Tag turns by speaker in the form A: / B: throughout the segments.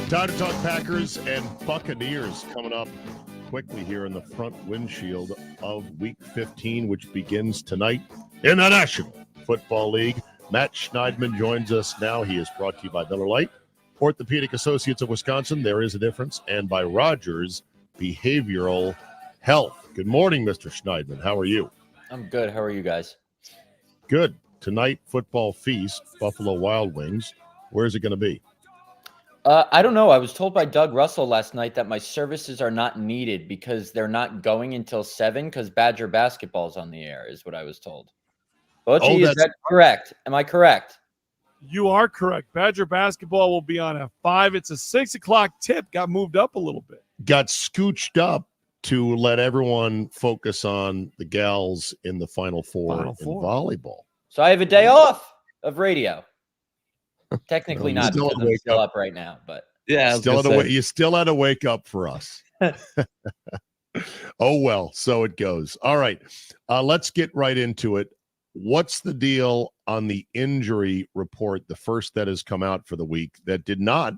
A: Time to talk Packers and Buccaneers coming up quickly here in the front windshield of Week 15, which begins tonight in the National Football League. Matt Schneidman joins us now. He is brought to you by Miller Lite, Orthopedic Associates of Wisconsin. There is a difference. And by Rogers Behavioral Health. Good morning, Mr. Schneidman. How are you?
B: I'm good. How are you guys?
A: Good. Tonight, football feast, Buffalo Wild Wings. Where's it going to be?
B: I don't know. I was told by Doug Russell last night that my services are not needed because they're not going until 7 because Badger basketball is on the air, is what I was told. Butch, is that correct? Am I correct?
C: You are correct. Badger basketball will be on at 5. It's a 6 o'clock tip. Got moved up a little bit.
A: Got scooched up to let everyone focus on the gals in the Final Four in volleyball.
B: So I have a day off of radio. Technically not because I'm still up right now, but
A: yeah, you still had to wake up for us. Oh, well, so it goes. All right, let's get right into it. What's the deal on the injury report, the first that has come out for the week, that did not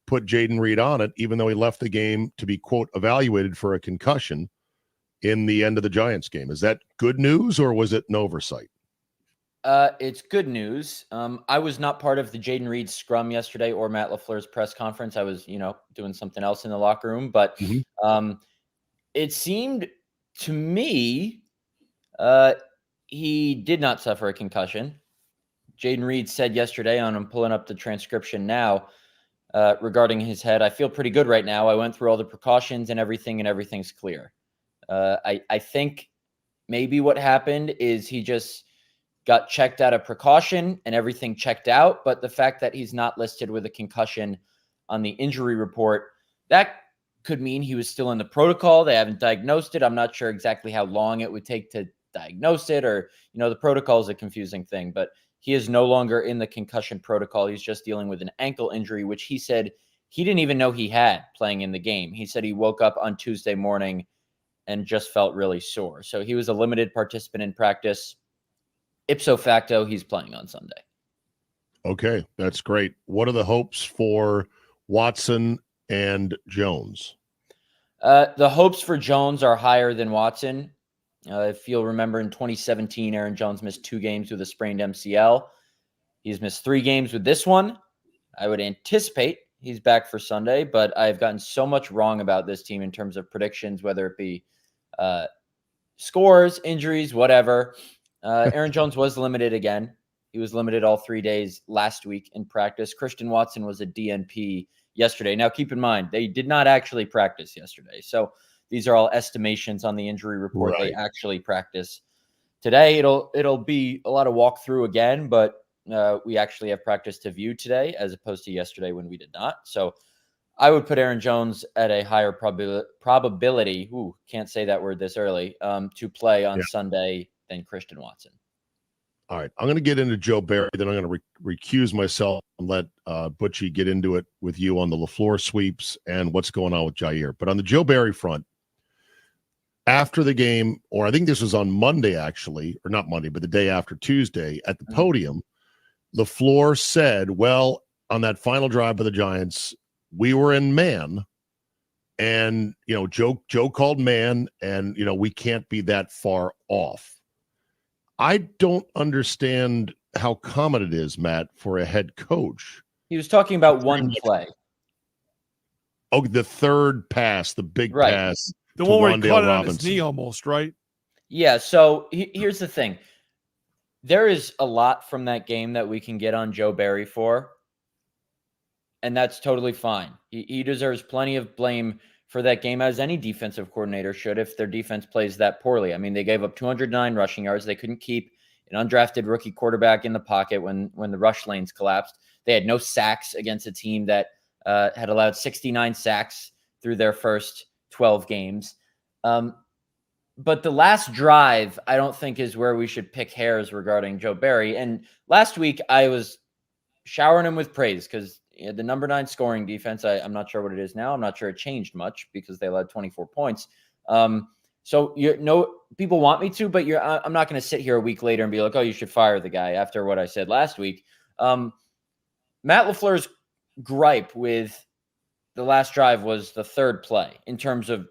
A: put Jaden Reed on it, even though he left the game to be, quote, evaluated for a concussion in the end of the Giants game? Is that good news or was it an oversight?
B: It's good news. I was not part of the Jaden Reed scrum yesterday or Matt LaFleur's press conference. I was, doing something else in the locker room, but it seemed to me he did not suffer a concussion. Jaden Reed said yesterday, I'm pulling up the transcription now, regarding his head, I feel pretty good right now. I went through all the precautions and everything's clear. I think maybe what happened is he just got checked out of precaution and everything checked out. But the fact that he's not listed with a concussion on the injury report, that could mean he was still in the protocol. They haven't diagnosed it. I'm not sure exactly how long it would take to diagnose it, or, the protocol is a confusing thing, but he is no longer in the concussion protocol. He's just dealing with an ankle injury, which he said he didn't even know he had playing in the game. He said he woke up on Tuesday morning and just felt really sore. So he was a limited participant in practice. Ipso facto, he's playing on Sunday.
A: Okay, that's great. What are the hopes for Watson and Jones?
B: The hopes for Jones are higher than Watson. If you'll remember, in 2017, Aaron Jones missed 2 games with a sprained MCL. He's missed 3 games with this one. I would anticipate he's back for Sunday, but I've gotten so much wrong about this team in terms of predictions, whether it be scores, injuries, whatever. Aaron Jones was limited again. He was limited all 3 days last week in practice. Christian Watson was a DNP yesterday. Now, keep in mind, they did not actually practice yesterday. So these are all estimations on the injury report. Right. They actually practice today. It'll be a lot of walkthrough again, but we actually have practice to view today as opposed to yesterday when we did not. So I would put Aaron Jones at a higher probability. Can't say that word this early, to play on Sunday than Christian Watson.
A: All right. I'm going to get into Joe Barry, then I'm going to recuse myself and let Butchie get into it with you on the LaFleur sweeps and what's going on with Jair. But on the Joe Barry front, after the game, or I think this was on Monday actually, or not Monday, but the day after Tuesday at the podium, LaFleur said, well, on that final drive by the Giants, we were in man. And, Joe called man, and, we can't be that far off. I don't understand how common it is, Matt, for a head coach.
B: He was talking about one play.
A: Oh, the third pass, the big pass.
C: The one where he caught it on his knee almost, right?
B: Yeah, so here's the thing. There is a lot from that game that we can get on Joe Barry for, and that's totally fine. He deserves plenty of blame for that game, as any defensive coordinator should if their defense plays that poorly. I mean, they gave up 209 rushing yards. They couldn't keep an undrafted rookie quarterback in the pocket when the rush lanes collapsed. They had no sacks against a team that had allowed 69 sacks through their first 12 games. But the last drive, I don't think, is where we should pick hairs regarding Joe Barry. And last week, I was showering him with praise because the number 9 scoring defense, I'm not sure what it is now. I'm not sure it changed much because they allowed 24 points. So people want me to, but I'm not going to sit here a week later and be like, oh, you should fire the guy after what I said last week. Matt LaFleur's gripe with the last drive was the third play in terms of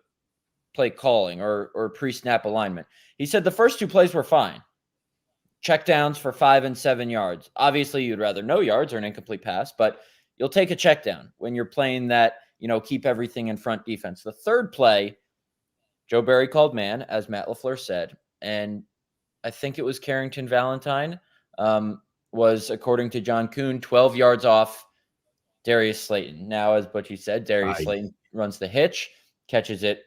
B: play calling or pre-snap alignment. He said the first two plays were fine. Check downs for 5 and 7 yards. Obviously, you'd rather no yards or an incomplete pass, but you'll take a check down when you're playing that, keep everything in front defense. The third play, Joe Barry called man, as Matt LaFleur said, and I think it was Carrington Valentine, was, according to John Kuhn, 12 yards off Darius Slayton. Now, as Butchie said, Darius Slayton runs the hitch, catches it,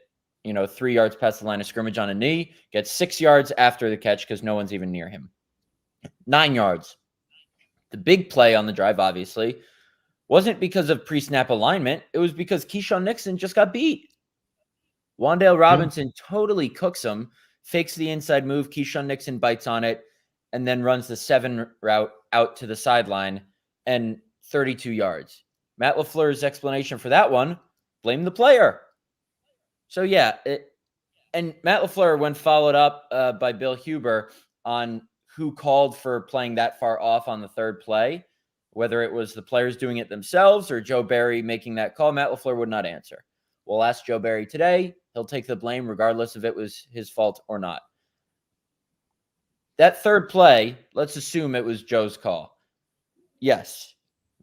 B: 3 yards past the line of scrimmage on a knee, gets 6 yards after the catch because no one's even near him. 9 yards. The big play on the drive, obviously, wasn't because of pre-snap alignment. It was because Keyshawn Nixon just got beat. Wan'Dale Robinson totally cooks him, fakes the inside move. Keyshawn Nixon bites on it, and then runs the 7 route out to the sideline and 32 yards. Matt LaFleur's explanation for that one, blame the player. So, yeah, and Matt LaFleur, when followed up by Bill Huber on who called for playing that far off on the third play, whether it was the players doing it themselves or Joe Barry making that call, Matt LaFleur would not answer. We'll ask Joe Barry today. He'll take the blame regardless if it was his fault or not. That third play, let's assume it was Joe's call. Yes.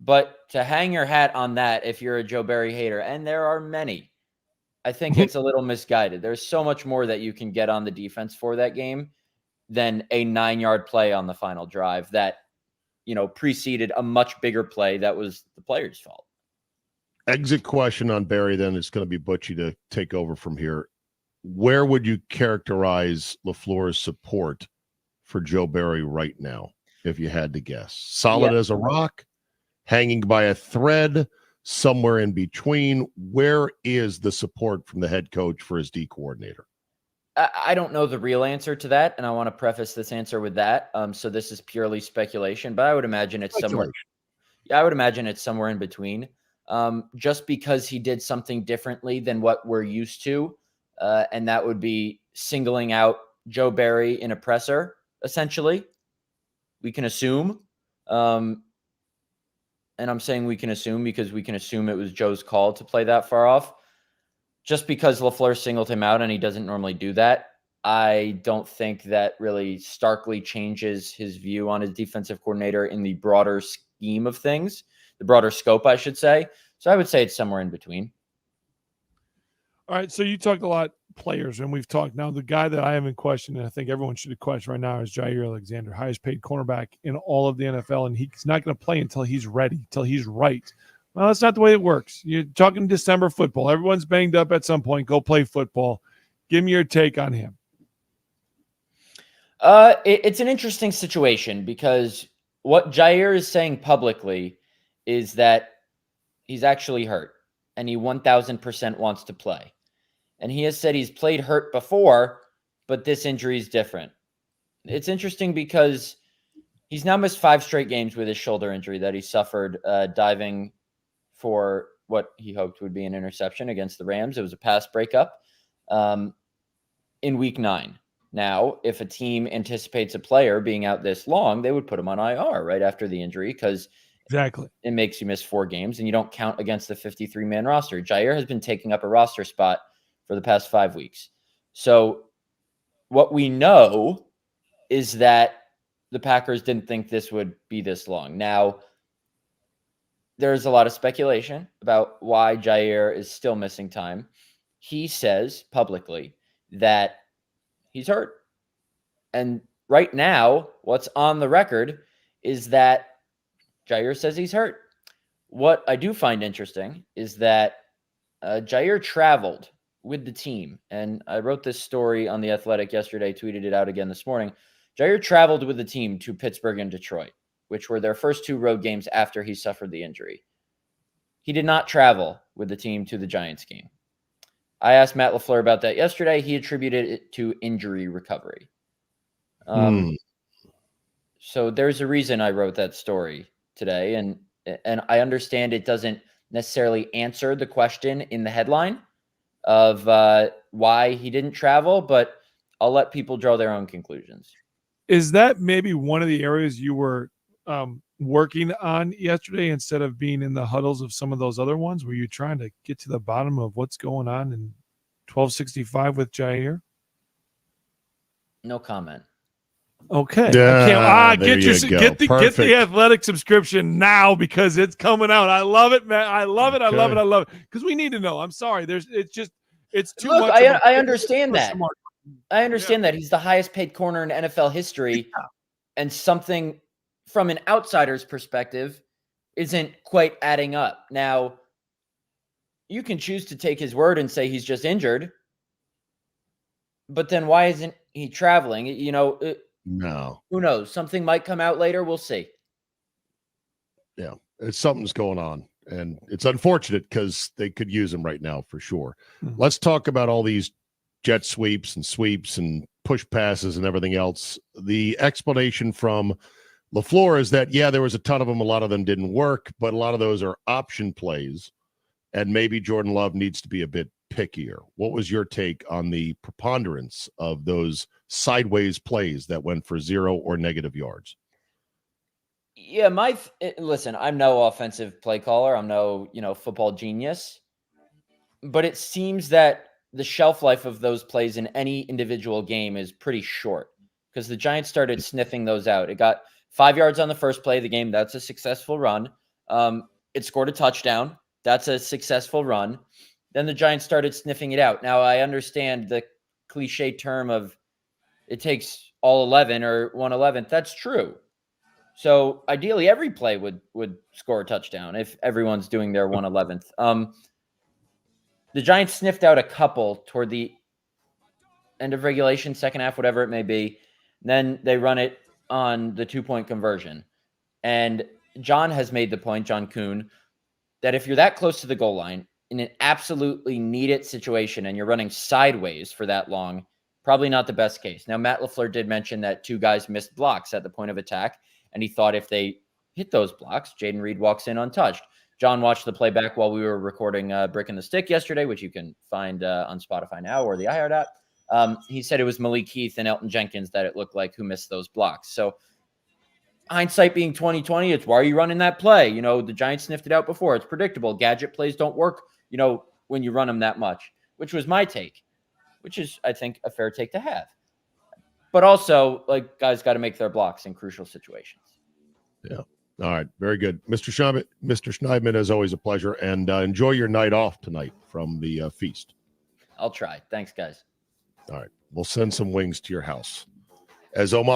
B: But to hang your hat on that, if you're a Joe Barry hater, and there are many, I think it's a little misguided. There's so much more that you can get on the defense for that game than a 9-yard play on the final drive that, preceded a much bigger play that was the player's fault.
A: Exit question on Barry, then it's going to be Butchie to take over from here. Where would you characterize LaFleur's support for Joe Barry right now, if you had to guess? Solid as a rock, hanging by a thread, somewhere in between? Where is the support from the head coach for his D coordinator?
B: I don't know the real answer to that, and I want to preface this answer with that. So this is purely speculation, but I would imagine it's somewhere. Yeah, I would imagine it's somewhere in between. Just because he did something differently than what we're used to, and that would be singling out Joe Barry in a presser, essentially. We can assume, and I'm saying we can assume because we can assume it was Joe's call to play that far off. Just because LaFleur singled him out and he doesn't normally do that, I don't think that really starkly changes his view on his defensive coordinator in the broader scheme of things, the broader scope, I should say. So I would say it's somewhere in between.
C: All right, so you talked a lot players, and we've talked now. The guy that I haven't questioned, and I think everyone should question right now, is Jaden Alexander, highest paid cornerback in all of the NFL, and he's not going to play until he's ready, until he's right. Well, that's not the way it works. You're talking December football. Everyone's banged up at some point. Go play football. Give me your take on him.
B: It's an interesting situation because what Jair is saying publicly is that he's actually hurt and he 1,000% wants to play. And he has said he's played hurt before, but this injury is different. It's interesting because he's now missed 5 straight games with his shoulder injury that he suffered diving for what he hoped would be an interception against the Rams. It was a pass breakup in week 9. Now, if a team anticipates a player being out this long, they would put him on IR right after the injury because it makes you miss 4 games and you don't count against the 53-man roster. Jair has been taking up a roster spot for the past 5 weeks. So what we know is that the Packers didn't think this would be this long. Now, there's a lot of speculation about why Jair is still missing time. He says publicly that he's hurt. And right now, what's on the record is that Jair says he's hurt. What I do find interesting is that Jair traveled with the team. And I wrote this story on The Athletic yesterday, tweeted it out again this morning. Jair traveled with the team to Pittsburgh and Detroit, which were their first 2 road games after he suffered the injury. He did not travel with the team to the Giants game. I asked Matt LaFleur about that yesterday. He attributed it to injury recovery. So there's a reason I wrote that story today. And I understand it doesn't necessarily answer the question in the headline of why he didn't travel, but I'll let people draw their own conclusions.
C: Is that maybe one of the areas you were working on yesterday instead of being in the huddles of some of those other ones? Were you trying to get to the bottom of what's going on in 1265 with Jair?
B: No comment.
C: Okay.
A: Yeah,
C: Get the athletic subscription now because it's coming out. I love it, man. I love it. I love it. I love it. Because we need to know. I'm sorry. It's too much.
B: I understand that. I understand that he's the highest paid corner in NFL history, and something from an outsider's perspective isn't quite adding up. Now, you can choose to take his word and say he's just injured, but then why isn't he traveling?
A: No.
B: Who knows? Something might come out later. We'll see.
A: Yeah, something's going on, and it's unfortunate because they could use him right now for sure.
C: Mm-hmm.
A: Let's talk about all these jet sweeps and push passes and everything else. The explanation from LaFleur is that, there was a ton of them. A lot of them didn't work, but a lot of those are option plays, and maybe Jordan Love needs to be a bit pickier. What was your take on the preponderance of those sideways plays that went for 0 or negative yards?
B: Yeah, listen, I'm no offensive play caller. I'm no, football genius. But it seems that the shelf life of those plays in any individual game is pretty short because the Giants started sniffing those out. It got 5 yards on the first play of the game. That's a successful run. It scored a touchdown. That's a successful run. Then the Giants started sniffing it out. Now, I understand the cliche term of it takes all 11 or 1/11th. That's true. So ideally, every play would score a touchdown if everyone's doing their 1/11th. The Giants sniffed out a couple toward the end of regulation, second half, whatever it may be. Then they run it on the 2-point conversion. And John has made the point, John Kuhn, that if you're that close to the goal line in an absolutely need it situation and you're running sideways for that long, probably not the best case. Now, Matt LaFleur did mention that 2 guys missed blocks at the point of attack, and he thought if they hit those blocks, Jaden Reed walks in untouched. John watched the playback while we were recording Brick and the Stick yesterday, which you can find on Spotify now or the iHeart app. He said it was Malik Heath and Elton Jenkins that it looked like who missed those blocks. So hindsight being 2020, it's why are you running that play? The Giants sniffed it out before. It's predictable. Gadget plays don't work, when you run them that much, which was my take, which is, I think, a fair take to have. But also, guys got to make their blocks in crucial situations.
A: Yeah. All right. Very good. Mr. Schneidman, as always, a pleasure. And enjoy your night off tonight from the feast.
B: I'll try. Thanks, guys.
A: All right. We'll send some wings to your house. As Omar